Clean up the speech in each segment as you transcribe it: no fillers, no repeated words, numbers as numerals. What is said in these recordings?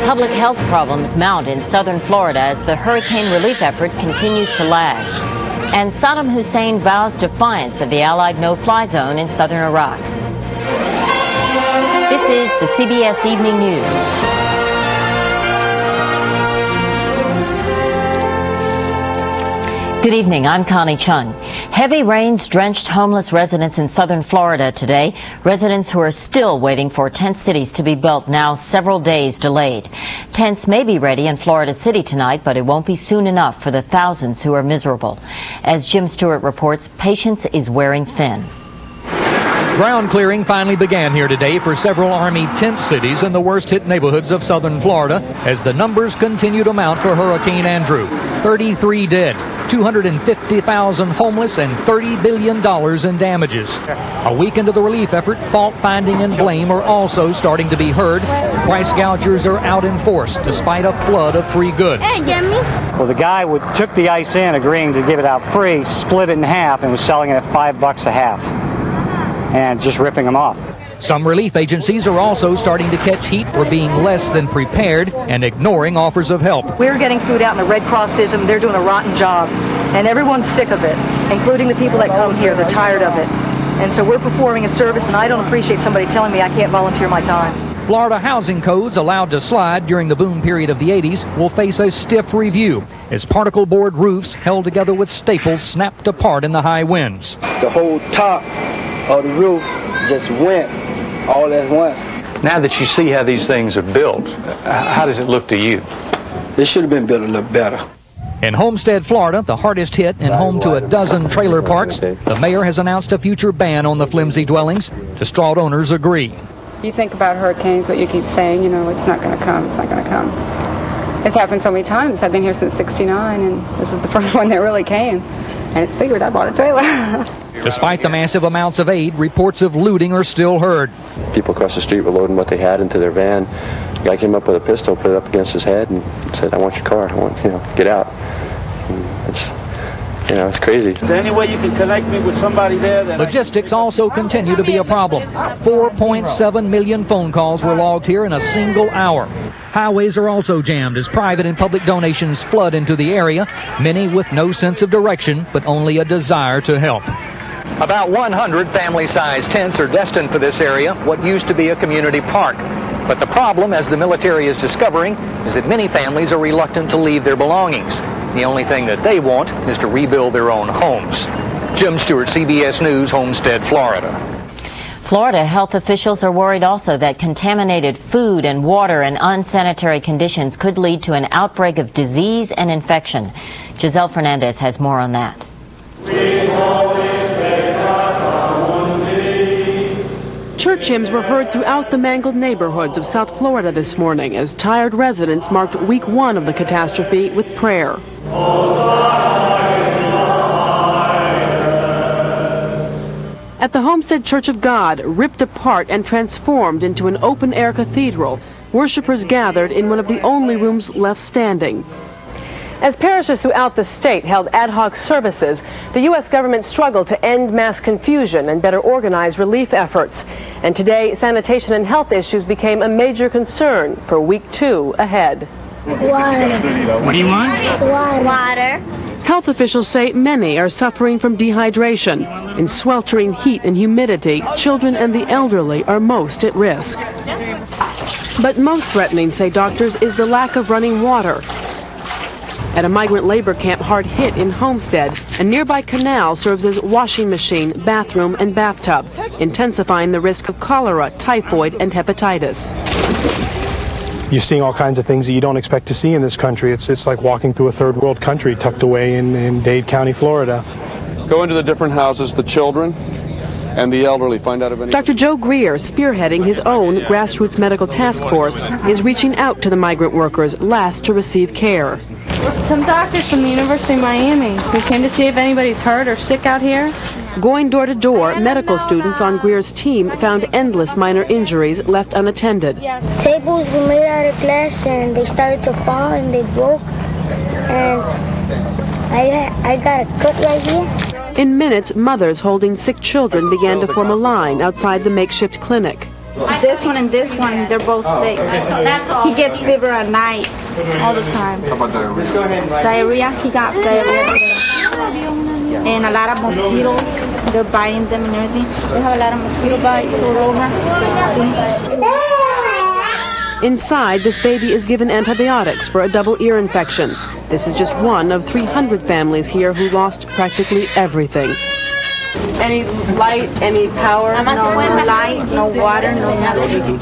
Public health problems mount in southern Florida as the hurricane relief effort continues to lag. And Saddam Hussein vows defiance of the Allied no-fly zone in southern Iraq. This is the CBS Evening News. Good evening, I'm Connie Chung. Heavy rains drenched homeless residents in southern Florida today. Residents who are still waiting for tent cities to be built, now several days delayed. Tents may be ready in Florida City tonight, but it won't be soon enough for the thousands who are miserable. As Jim Stewart reports, patience is wearing thin. Ground clearing finally began here today for several Army tent cities in the worst-hit neighborhoods of southern Florida as the numbers continue to mount for Hurricane Andrew. 33 dead, 250,000 homeless, and $30 billion in damages. A week into the relief effort, fault-finding and blame are also starting to be heard. Price gougers are out in force despite a flood of free goods. Hey, get me. Well, the guy took the ice in, agreeing to give it out free, split it in half, and was selling it at $5 a half. And just ripping them off. Some relief agencies are also starting to catch heat for being less than prepared and ignoring offers of help. We're getting food out, and the Red Cross is, and they're doing a rotten job. And everyone's sick of it, including the people that come here. They're tired of it. And so we're performing a service, and I don't appreciate somebody telling me I can't volunteer my time. Florida housing codes allowed to slide during the boom period of the 80s will face a stiff review as particle board roofs held together with staples snapped apart in the high winds. The whole top of the roof just went all at once. Now that you see how these things are built, how does it look to you? It should have been built a little better. In Homestead, Florida, the hardest hit and home to a dozen trailer parks, the mayor has announced a future ban on the flimsy dwellings. Distraught owners agree. You think about hurricanes, what you keep saying, you know, it's not going to come, it's not going to come. It's happened so many times. I've been here since '69, and this is the first one that really came. And it figured I bought a trailer. Despite the massive amounts of aid, reports of looting are still heard. People across the street were loading what they had into their van. The guy came up with a pistol, put it up against his head, and said, "I want your car. I want, get out." It's crazy. Is there any way you can connect me with somebody there? Logistics also continue to be a problem. 4.7 million phone calls were logged here in a single hour. Highways are also jammed as private and public donations flood into the area, many with no sense of direction, but only a desire to help. About 100 family-sized tents are destined for this area, what used to be a community park. But the problem, as the military is discovering, is that many families are reluctant to leave their belongings. The only thing that they want is to rebuild their own homes. Jim Stewart, CBS News, Homestead, Florida. Florida health officials are worried also that contaminated food and water and unsanitary conditions could lead to an outbreak of disease and infection. Giselle Fernandez has more on that. Church hymns were heard throughout the mangled neighborhoods of South Florida this morning as tired residents marked week one of the catastrophe with prayer. At the Homestead Church of God, ripped apart and transformed into an open-air cathedral, worshipers gathered in one of the only rooms left standing. As parishes throughout the state held ad hoc services, the U.S. government struggled to end mass confusion and better organize relief efforts. And today, sanitation and health issues became a major concern for week two ahead. Water. What do you want? Water. Health officials say many are suffering from dehydration. In sweltering heat and humidity, children and the elderly are most at risk. But most threatening, say doctors, is the lack of running water. At a migrant labor camp hard hit in Homestead, a nearby canal serves as washing machine, bathroom, and bathtub, intensifying the risk of cholera, typhoid, and hepatitis. You're seeing all kinds of things that you don't expect to see in this country. It's like walking through a third world country tucked away in Dade County, Florida. Go into the different houses, the children and the elderly, find out if any... Dr. Joe Greer, spearheading his own grassroots medical task force, is reaching out to the migrant workers last to receive care. Some doctors from the University of Miami who came to see if anybody's hurt or sick out here. Going door to door, medical students on Greer's team found endless minor injuries left unattended. Tables were made out of glass and they started to fall and they broke. And I got a cut right here. In minutes, mothers holding sick children began to form a line outside the makeshift clinic. This one and this one, they're both sick. He gets fever at night all the time. How about diarrhea? Diarrhea, he got diarrhea today. And a lot of mosquitoes, they're biting them and everything. They have a lot of mosquito bites all over. See? Inside, this baby is given antibiotics for a double ear infection. This is just one of 300 families here who lost practically everything. Any light, any power? No light, no water, no nothing.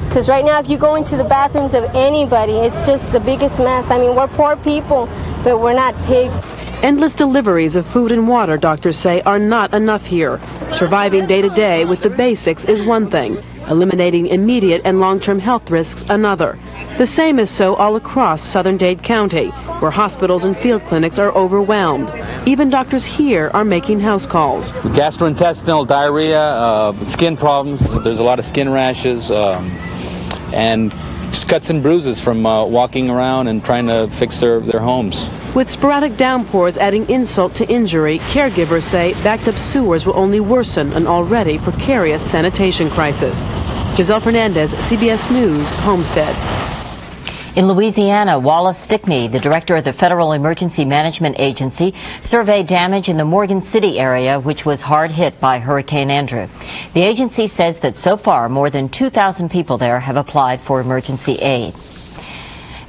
Because right now, if you go into the bathrooms of anybody, it's just the biggest mess. I mean, we're poor people, but we're not pigs. Endless deliveries of food and water, doctors say, are not enough here. Surviving day to day with the basics is one thing. Eliminating immediate and long-term health risks another. The same is so all across southern Dade County, where hospitals and field clinics are overwhelmed. Even doctors here are making house calls. Gastrointestinal diarrhea, skin problems, there's a lot of skin rashes, and just cuts and bruises from walking around and trying to fix their homes. With sporadic downpours adding insult to injury, caregivers say backed up sewers will only worsen an already precarious sanitation crisis. Giselle Fernandez, CBS News, Homestead. In Louisiana, Wallace Stickney, the director of the Federal Emergency Management Agency, surveyed damage in the Morgan City area, which was hard hit by Hurricane Andrew. The agency says that so far, more than 2,000 people there have applied for emergency aid.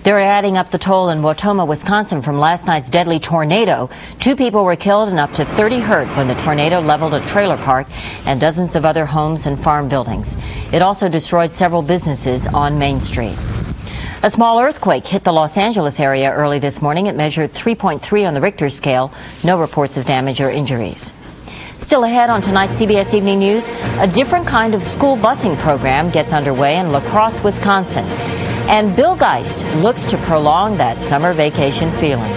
They're adding up the toll in Wautoma, Wisconsin from last night's deadly tornado. 2 people were killed and up to 30 hurt when the tornado leveled a trailer park and dozens of other homes and farm buildings. It also destroyed several businesses on Main Street. A small earthquake hit the Los Angeles area early this morning. It measured 3.3 on the Richter scale. No reports of damage or injuries. Still ahead on tonight's CBS Evening News, a different kind of school busing program gets underway in La Crosse, Wisconsin. And Bill Geist looks to prolong that summer vacation feeling.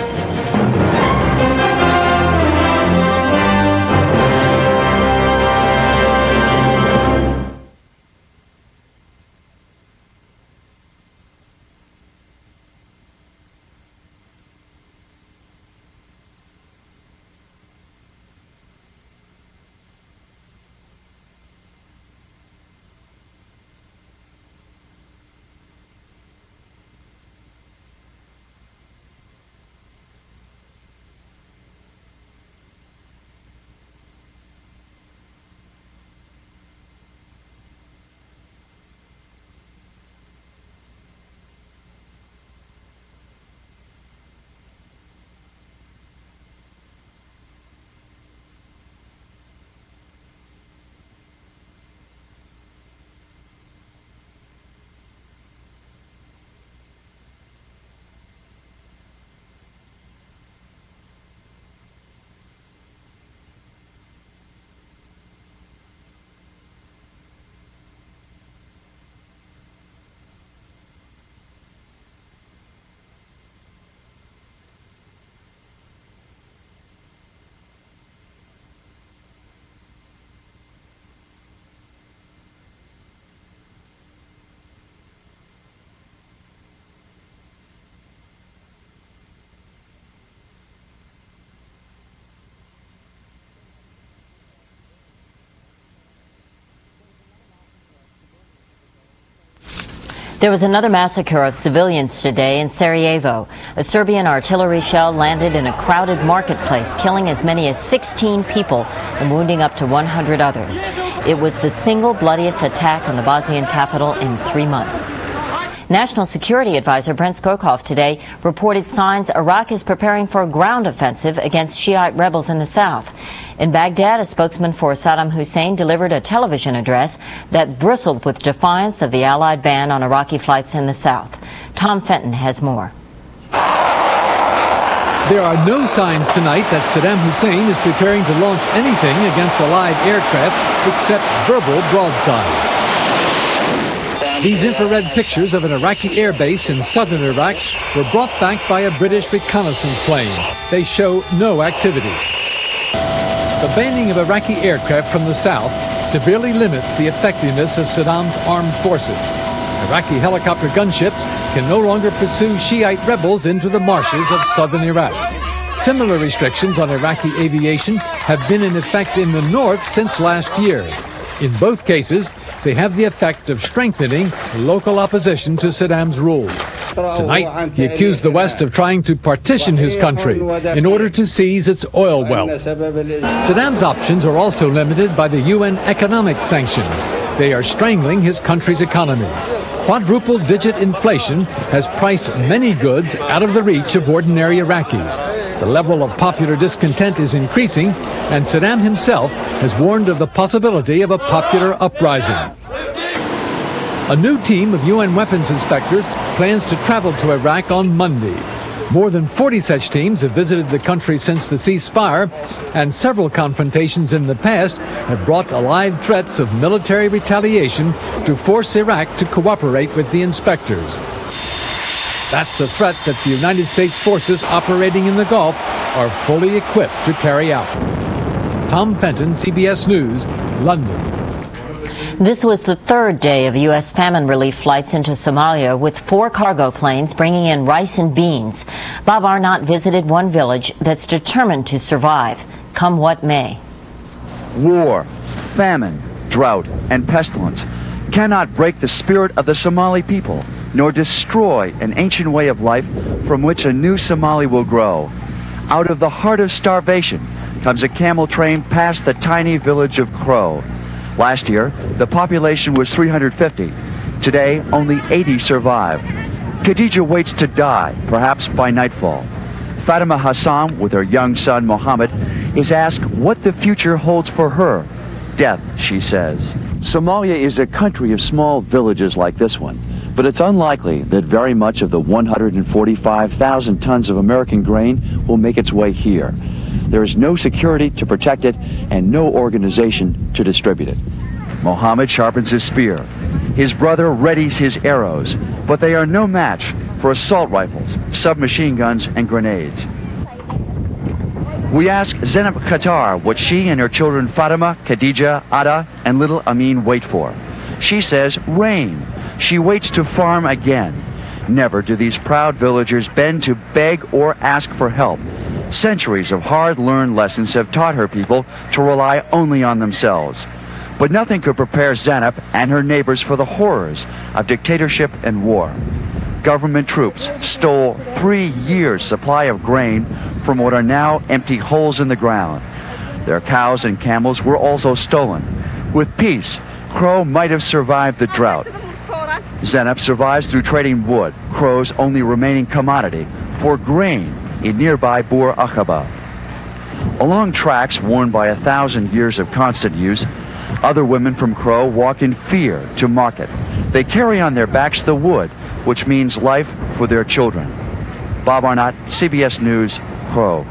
There was another massacre of civilians today in Sarajevo. A Serbian artillery shell landed in a crowded marketplace, killing as many as 16 people and wounding up to 100 others. It was the single bloodiest attack on the Bosnian capital in 3 months. National Security Advisor Brent Scowcroft today reported signs Iraq is preparing for a ground offensive against Shiite rebels in the south. In Baghdad, a spokesman for Saddam Hussein delivered a television address that bristled with defiance of the Allied ban on Iraqi flights in the south. Tom Fenton has more. There are no signs tonight that Saddam Hussein is preparing to launch anything against Allied aircraft except verbal broadsides. These infrared pictures of an Iraqi airbase in southern Iraq were brought back by a British reconnaissance plane. They show no activity. The banning of Iraqi aircraft from the south severely limits the effectiveness of Saddam's armed forces. Iraqi helicopter gunships can no longer pursue Shiite rebels into the marshes of southern Iraq. Similar restrictions on Iraqi aviation have been in effect in the north since last year. In both cases, they have the effect of strengthening local opposition to Saddam's rule. Tonight, he accused the West of trying to partition his country in order to seize its oil wealth. Saddam's options are also limited by the UN economic sanctions. They are strangling his country's economy. Quadruple-digit inflation has priced many goods out of the reach of ordinary Iraqis. The level of popular discontent is increasing, and Saddam himself has warned of the possibility of a popular uprising. A new team of UN weapons inspectors plans to travel to Iraq on Monday. More than 40 such teams have visited the country since the ceasefire, and several confrontations in the past have brought alive threats of military retaliation to force Iraq to cooperate with the inspectors. That's a threat that the United States forces operating in the Gulf are fully equipped to carry out. Tom Fenton, CBS News, London. This was the third day of U.S. famine relief flights into Somalia, with 4 cargo planes bringing in rice and beans. Bob Arnott visited one village that's determined to survive, come what may. War, famine, drought, and pestilence cannot break the spirit of the Somali people, nor destroy an ancient way of life from which a new Somali will grow. Out of the heart of starvation comes a camel train past the tiny village of Crow. Last year, the population was 350. Today, only 80 survive. Khadija waits to die, perhaps by nightfall. Fatima Hassan, with her young son Mohammed, is asked what the future holds for her. Death, she says. Somalia is a country of small villages like this one, but it's unlikely that very much of the 145,000 tons of American grain will make its way here. There is no security to protect it and no organization to distribute it. Mohammed sharpens his spear. His brother readies his arrows, but they are no match for assault rifles, submachine guns, and grenades. We ask Zainab Qatar what she and her children Fatima, Khadija, Ada, and little Amin wait for. She says rain. She waits to farm again. Never do these proud villagers bend to beg or ask for help. Centuries of hard-learned lessons have taught her people to rely only on themselves. But nothing could prepare Zainab and her neighbors for the horrors of dictatorship and war. Government troops stole 3 years' supply of grain from what are now empty holes in the ground. Their cows and camels were also stolen. With peace, Crow might have survived the drought. Zainab survives through trading wood, Crow's only remaining commodity, for grain in nearby Bur Akhaba. Along tracks worn by 1,000 years of constant use, other women from Crow walk in fear to market. They carry on their backs the wood, which means life for their children. Bob Arnott, CBS News, Crow.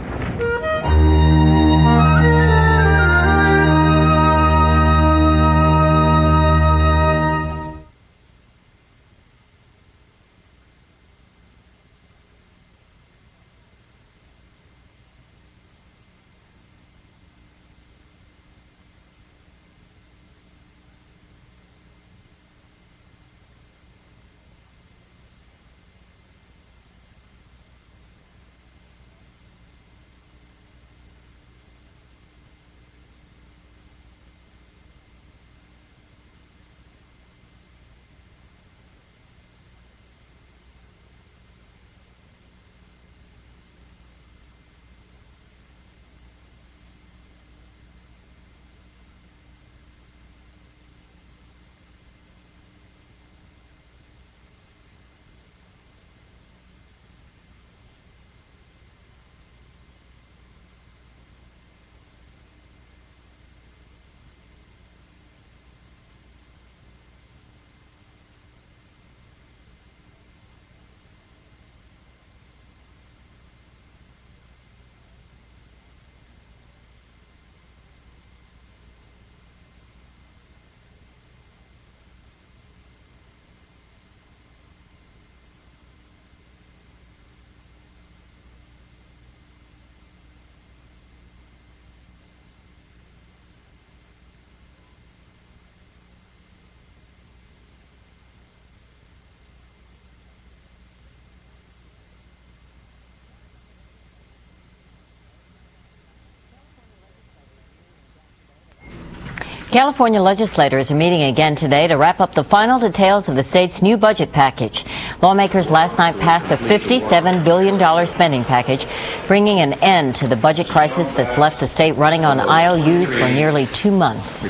California legislators are meeting again today to wrap up the final details of the state's new budget package. Lawmakers last night passed a $57 billion spending package, bringing an end to the budget crisis that's left the state running on IOUs for nearly 2 months.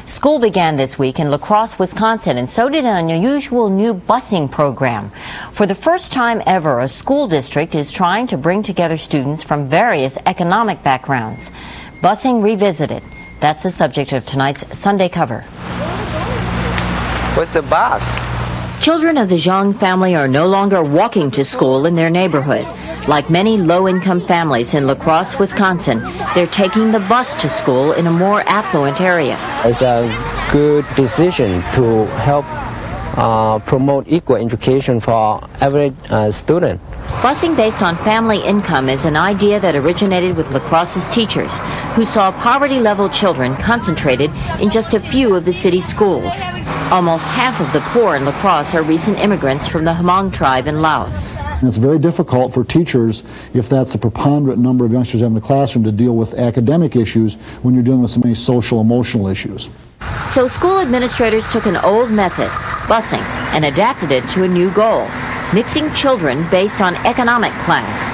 School began this week in La Crosse, Wisconsin, and so did an unusual new busing program. For the first time ever, a school district is trying to bring together students from various economic backgrounds. Busing revisited. That's the subject of tonight's Sunday cover. What's the bus? Children of the Zhang family are no longer walking to school in their neighborhood. Like many low-income families in La Crosse, Wisconsin, they're taking the bus to school in a more affluent area. It's a good decision to help promote equal education for every student. Busing based on family income is an idea that originated with La Crosse's teachers, who saw poverty-level children concentrated in just a few of the city's schools. Almost half of the poor in La Crosse are recent immigrants from the Hmong tribe in Laos. It's very difficult for teachers, if that's a preponderant number of youngsters having a classroom, to deal with academic issues when you're dealing with so many social, emotional issues. So school administrators took an old method, busing, and adapted it to a new goal, mixing children based on economic class.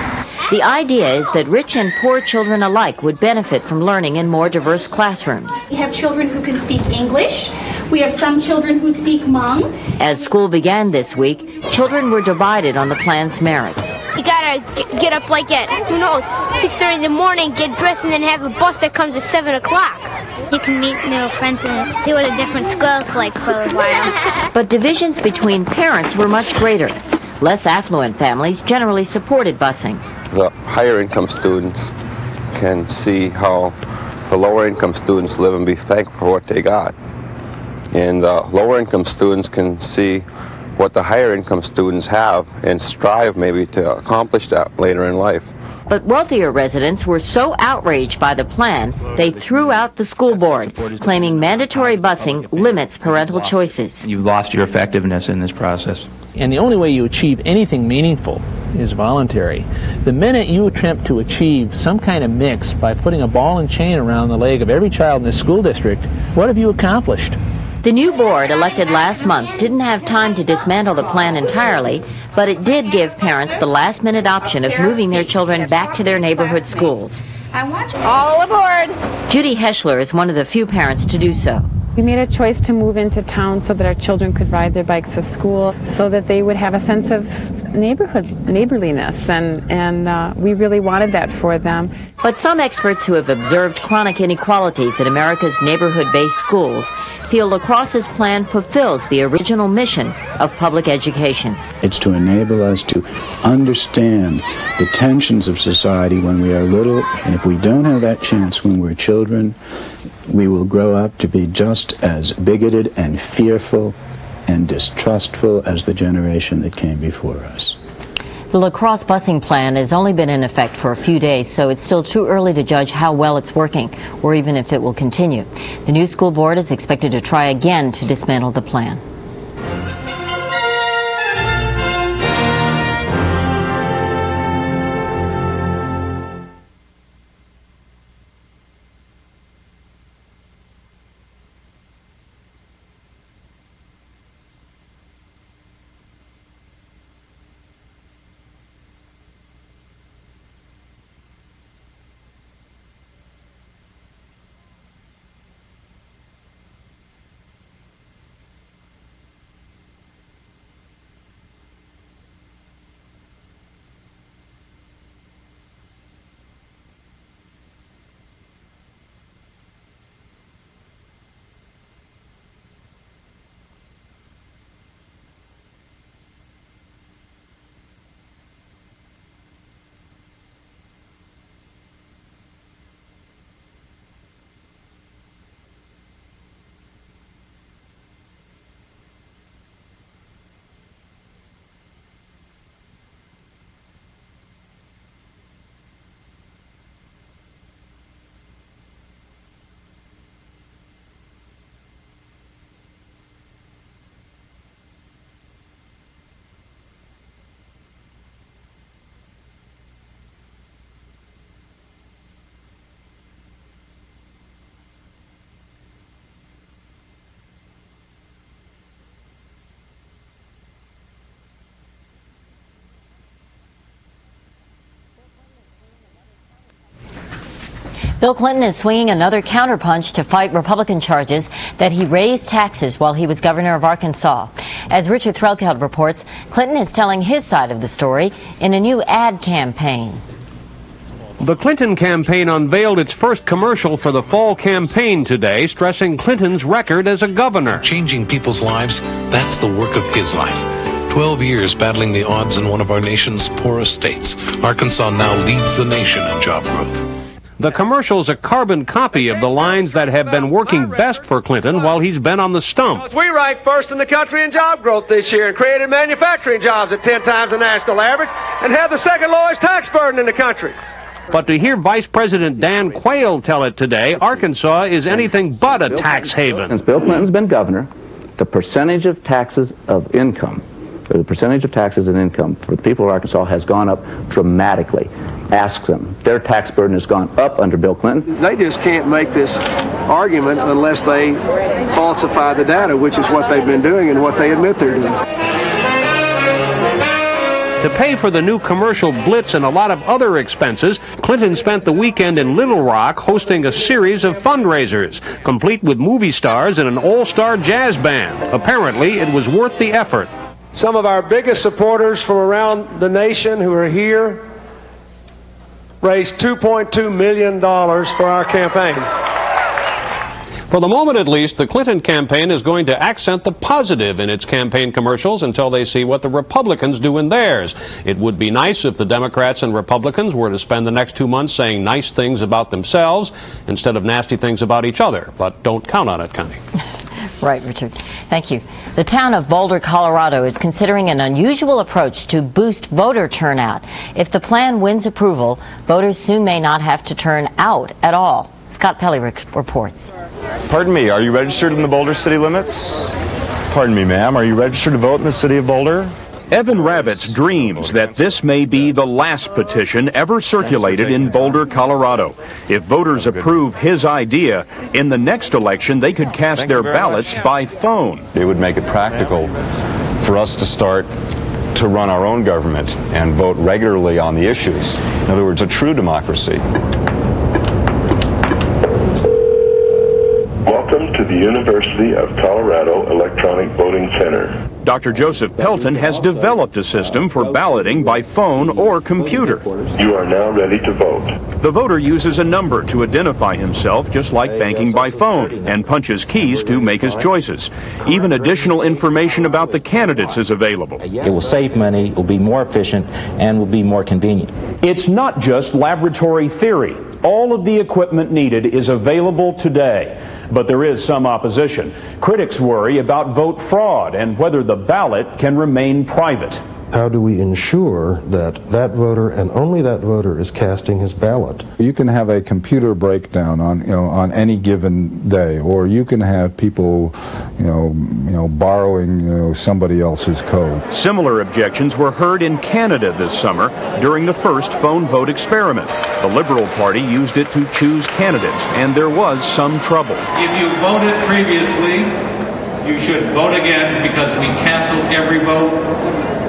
The idea is that rich and poor children alike would benefit from learning in more diverse classrooms. We have children who can speak English. We have some children who speak Hmong. As school began this week, children were divided on the plan's merits. You gotta get up like at, 6:30 in the morning, get dressed, and then have a bus that comes at 7 o'clock. You can meet new friends and see what a different school is like for a while. But divisions between parents were much greater. Less affluent families generally supported busing. The higher income students can see how the lower income students live and be thankful for what they got. And the lower income students can see what the higher income students have and strive maybe to accomplish that later in life. But wealthier residents were so outraged by the plan, they threw out the school board, claiming mandatory busing limits parental choices. You've lost your effectiveness in this process. And the only way you achieve anything meaningful is voluntary. The minute you attempt to achieve some kind of mix by putting a ball and chain around the leg of every child in the school district, what have you accomplished? The new board, elected last month, didn't have time to dismantle the plan entirely, but it did give parents the last-minute option of moving their children back to their neighborhood schools. All aboard! Judy Heschler is one of the few parents to do so. We made a choice to move into town so that our children could ride their bikes to school, so that they would have a sense of neighborliness, and we really wanted that for them. But some experts who have observed chronic inequalities in America's neighborhood-based schools feel La Crosse's plan fulfills the original mission of public education. It's to enable us to understand the tensions of society when we are little, and if we don't have that chance when we're children, we will grow up to be just as bigoted and fearful and distrustful as the generation that came before us. The La Crosse busing plan has only been in effect for a few days, so it's still too early to judge how well it's working, or even if it will continue. The new school board is expected to try again to dismantle the plan. Bill Clinton is swinging another counterpunch to fight Republican charges that he raised taxes while he was governor of Arkansas. As Richard Threlkeld reports, Clinton is telling his side of the story in a new ad campaign. The Clinton campaign unveiled its first commercial for the fall campaign today, stressing Clinton's record as a governor. Changing people's lives, that's the work of his life. 12 years battling the odds in one of our nation's poorest states. Arkansas now leads the nation in job growth. The commercial's a carbon copy of the lines that have been working best for Clinton while he's been on the stump. We ranked first in the country in job growth this year and created manufacturing jobs at 10 times the national average and have the second lowest tax burden in the country. But to hear Vice President Dan Quayle tell it today, Arkansas is anything but a tax haven. Since Bill Clinton's been governor, the percentage of taxes of income, or the percentage of taxes and income for the people of Arkansas has gone up dramatically. Ask them. Their tax burden has gone up under Bill Clinton. They just can't make this argument unless they falsify the data, which is what they've been doing and what they admit they're doing. To pay for the new commercial blitz and a lot of other expenses, Clinton spent the weekend in Little Rock hosting a series of fundraisers, complete with movie stars and an all-star jazz band. Apparently, it was worth the effort. Some of our biggest supporters from around the nation who are here raised $2.2 million for our campaign. For the moment, at least, the Clinton campaign is going to accent the positive in its campaign commercials until they see what the Republicans do in theirs. It would be nice if the Democrats and Republicans were to spend the next 2 months saying nice things about themselves instead of nasty things about each other. But don't count on it, Connie. Right, Richard. Thank you. The town of Boulder, Colorado is considering an unusual approach to boost voter turnout. If the plan wins approval, voters soon may not have to turn out at all. Scott Pelley reports. Pardon me, are you registered in the Boulder city limits? Pardon me, ma'am, are you registered to vote in the city of Boulder? Evan Ravitz dreams that this may be the last petition ever circulated in Boulder, Colorado. If voters approve his idea, in the next election they could cast their ballots by phone. It would make it practical for us to start to run our own government and vote regularly on the issues. In other words, a true democracy. Welcome to the University of Colorado Electronic Voting Center. Dr. Joseph Pelton has developed a system for balloting by phone or computer. You are now ready to vote. The voter uses a number to identify himself, just like banking by phone, and punches keys to make his choices. Even additional information about the candidates is available. It will save money, it will be more efficient, and will be more convenient. It's not just laboratory theory. All of the equipment needed is available today. But there is some opposition. Critics worry about vote fraud and whether the ballot can remain private. How do we ensure that that voter and only that voter is casting his ballot? You can have a computer breakdown on any given day, or you can have people borrowing somebody else's code. Similar objections were heard in Canada this summer during the first phone vote experiment. The Liberal Party used it to choose candidates, and there was some trouble. If you voted previously, you should vote again because we canceled every vote.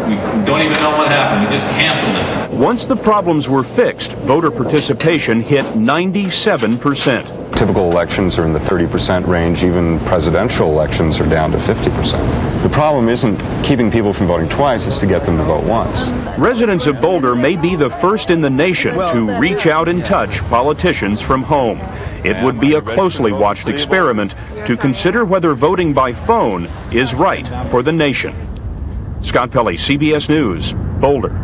We don't even know what happened. We just canceled it. Once the problems were fixed, voter participation hit 97%. Typical elections are in the 30% range. Even presidential elections are down to 50%. The problem isn't keeping people from voting twice, it's to get them to vote once. Residents of Boulder may be the first in the nation to reach out and touch politicians from home. It would be a closely watched experiment to consider whether voting by phone is right for the nation. Scott Pelley, CBS News, Boulder.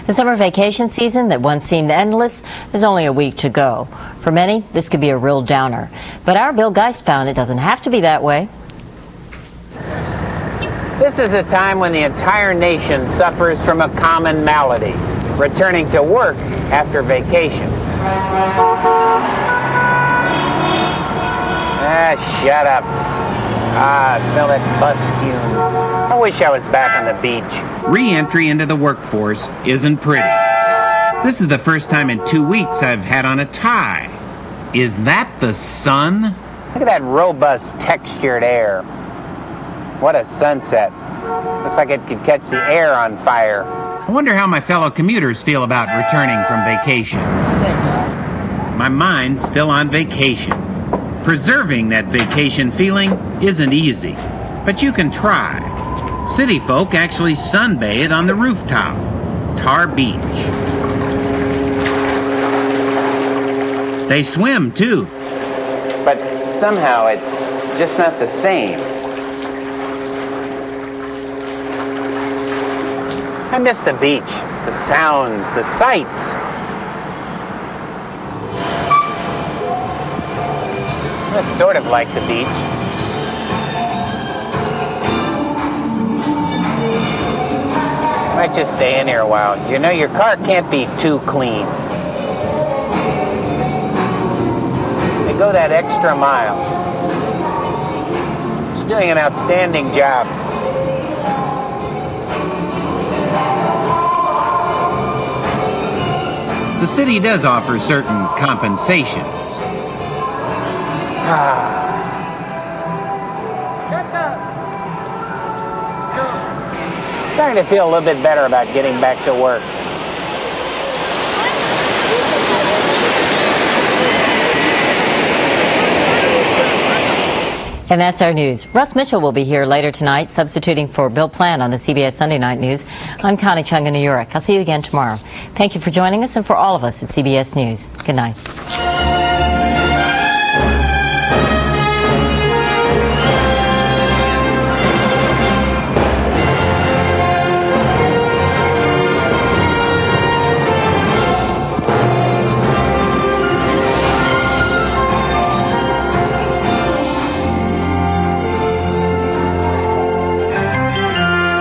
The summer vacation season that once seemed endless is only a week to go. For many, this could be a real downer. But our Bill Geist found it doesn't have to be that way. This is a time when the entire nation suffers from a common malady, returning to work after vacation. Shut up. Smell that bus fume. I wish I was back on the beach. Re-entry into the workforce isn't pretty. This is the first time in 2 weeks I've had on a tie. Is that the sun? Look at that robust, textured air. What a sunset. Looks like it could catch the air on fire. I wonder how my fellow commuters feel about returning from vacation. My mind's still on vacation. Preserving that vacation feeling isn't easy, but you can try. City folk actually sunbathe on the rooftop. Tar Beach. They swim, too. But somehow it's just not the same. I miss the beach, the sounds, the sights. It's sort of like the beach. Might just stay in here a while. You know, your car can't be too clean. They go that extra mile. She's doing an outstanding job. The city does offer certain compensations. Starting to feel a little bit better about getting back to work. And that's our news. Russ Mitchell will be here later tonight, substituting for Bill Plant on the CBS Sunday Night News. I'm Connie Chung in New York. I'll see you again tomorrow. Thank you for joining us, and for all of us at CBS News, good night.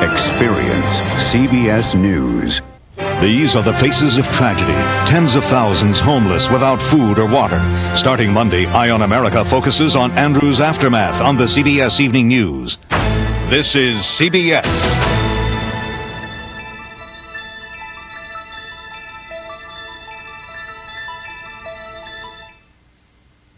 Experience CBS News. These are the faces of tragedy. Tens of thousands homeless without food or water. Starting Monday, Eye on America focuses on Andrew's aftermath on the CBS Evening News. This is CBS.